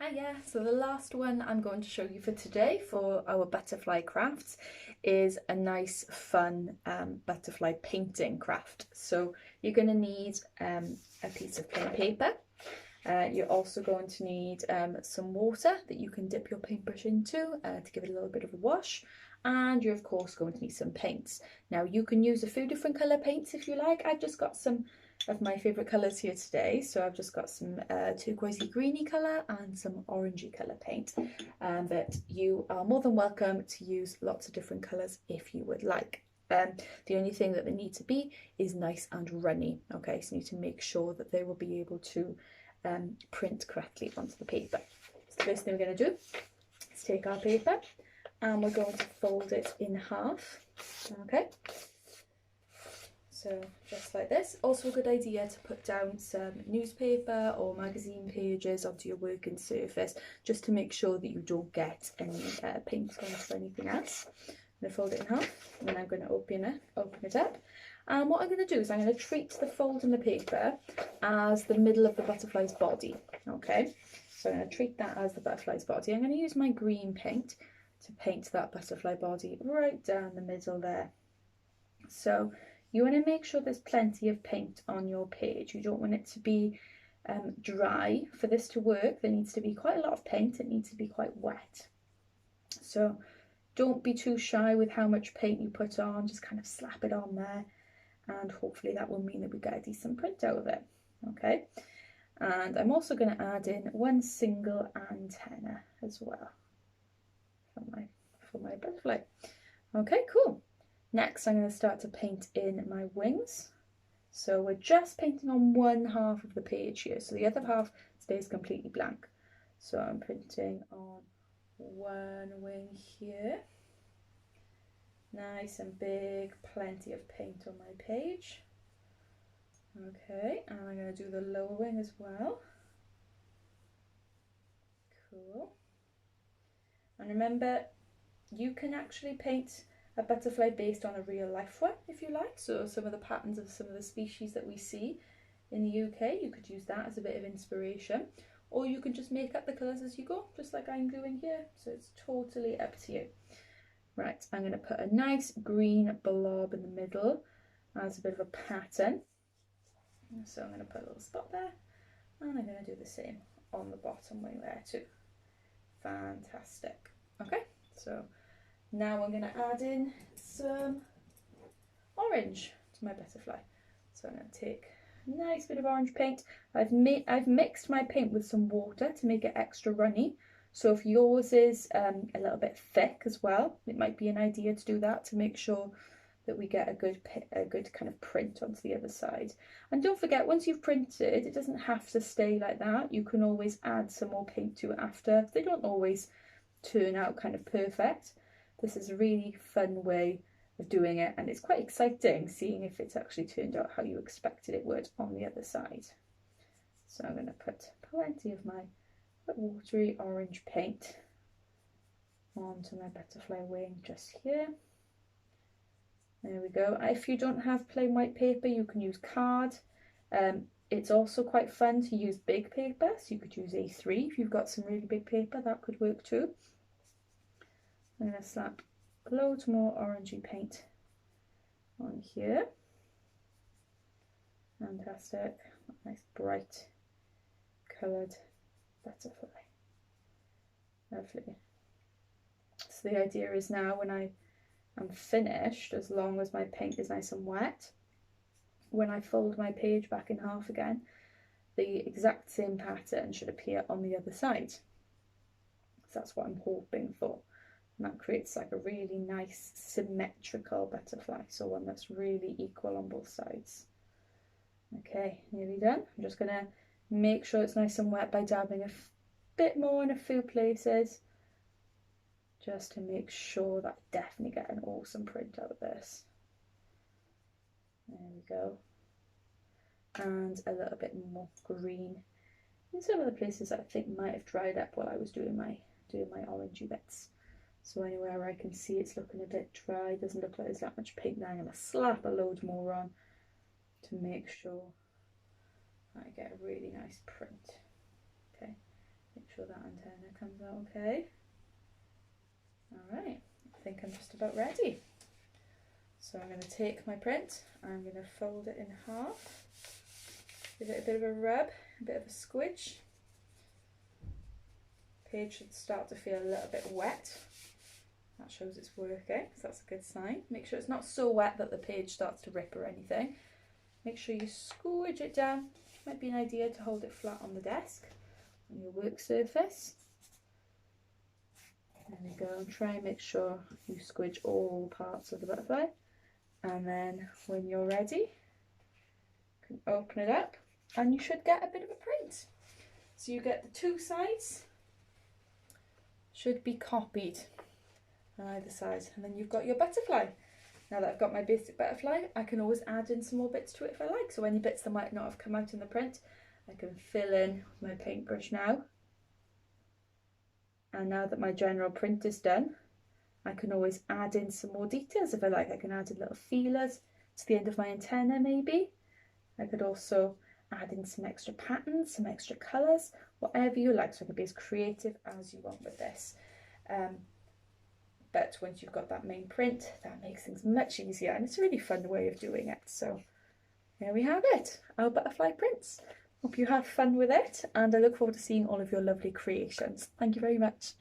Hiya, so the last one I'm going to show you for today for our butterfly crafts is a nice fun butterfly painting craft. So you're going to need a piece of plain paper. You're also going to need some water that you can dip your paintbrush into to give it a little bit of a wash. And you're of course going to need some paints. Now you can use a few different colour paints if you like. I've just got some of my favourite colours here today. So I've just got some turquoisey greeny colour and some orangey colour paint. But you are more than welcome to use lots of different colours if you would like. The only thing that they need to be is nice and runny. Okay, so you need to make sure that they will be able to print correctly onto the paper. So the first thing we're going to do is take our paper and we're going to fold it in half. Okay, so just like this. Also a good idea to put down some newspaper or magazine pages onto your working surface just to make sure that you don't get any paint onto anything else. I'm going to fold it in half and then I'm going to open it up. And what I'm going to do is I'm going to treat the fold in the paper as the middle of the butterfly's body. Okay, so I'm going to treat that as the butterfly's body. I'm going to use my green paint to paint that butterfly body right down the middle there. So you want to make sure there's plenty of paint on your page. You don't want it to be dry. For this to work, there needs to be quite a lot of paint. It needs to be quite wet. So don't be too shy with how much paint you put on. Just kind of slap it on there, and hopefully that will mean that we get a decent print out of it. Okay, and I'm also going to add in one single antenna as well for my butterfly. Okay, cool. Next, I'm going to start to paint in my wings. So we're just painting on one half of the page here, so the other half stays completely blank. So I'm printing on one wing here. Nice and big, plenty of paint on my page. Okay, and I'm going to do the lower wing as well. Cool. And remember, you can actually paint a butterfly based on a real life one if you like. So some of the patterns of some of the species that we see in the UK, you could use that as a bit of inspiration, or you can just make up the colours as you go, just like I'm doing here. So it's totally up to you. Right, I'm going to put a nice green blob in the middle as a bit of a pattern. So I'm going to put a little spot there, and I'm going to do the same on the bottom wing there too. Fantastic. Okay, so now I'm going to add in some orange to my butterfly. So I'm going to take a nice bit of orange paint. I've mixed my paint with some water to make it extra runny. So if yours is a little bit thick as well, it might be an idea to do that to make sure that we get a good kind of print onto the other side. And don't forget, once you've printed, it doesn't have to stay like that. You can always add some more paint to it after. They don't always turn out kind of perfect. This is a really fun way of doing it, and it's quite exciting seeing if it's actually turned out how you expected it would on the other side. So I'm going to put plenty of my watery orange paint onto my butterfly wing just here. There we go. If you don't have plain white paper, you can use card. It's also quite fun to use big paper, so you could use A3 if you've got some really big paper, that could work too. I'm going to slap loads more orangey paint on here. Fantastic. Nice bright coloured butterfly. Lovely. So the idea is now when I am finished, as long as my paint is nice and wet, when I fold my page back in half again, the exact same pattern should appear on the other side. So that's what I'm hoping for. And that creates like a really nice symmetrical butterfly, so one that's really equal on both sides. Okay, nearly done. I'm just going to make sure it's nice and wet by dabbing a bit more in a few places, just to make sure that I definitely get an awesome print out of this. There we go. And a little bit more green in some of the places that I think might have dried up while I was doing my orangey bits. So anywhere where I can see it's looking a bit dry, doesn't look like there's that much paint there, I'm going to slap a load more on to make sure I get a really nice print. Okay, make sure that antenna comes out okay. Alright, I think I'm just about ready. So I'm going to take my print, I'm going to fold it in half, give it a bit of a rub, a bit of a squidge. Page should start to feel a little bit wet. That shows it's working, so that's a good sign. Make sure it's not so wet that the page starts to rip or anything. Make sure you squidge it down. Might be an idea to hold it flat on the desk, on your work surface. There we go, try and make sure you squidge all parts of the butterfly. And then when you're ready, you can open it up and you should get a bit of a print. So you get the two sides, should be copied on either side, and then you've got your butterfly. Now that I've got my basic butterfly, I can always add in some more bits to it if I like. So any bits that might not have come out in the print, I can fill in with my paintbrush now. And now that my general print is done, I can always add in some more details if I like. I can add in little feelers to the end of my antenna maybe. I could also add in some extra patterns, some extra colours, whatever you like. So I can be as creative as you want with this. But once you've got that main print, that makes things much easier, and it's a really fun way of doing it. So there we have it, our butterfly prints. Hope you have fun with it, and I look forward to seeing all of your lovely creations. Thank you very much.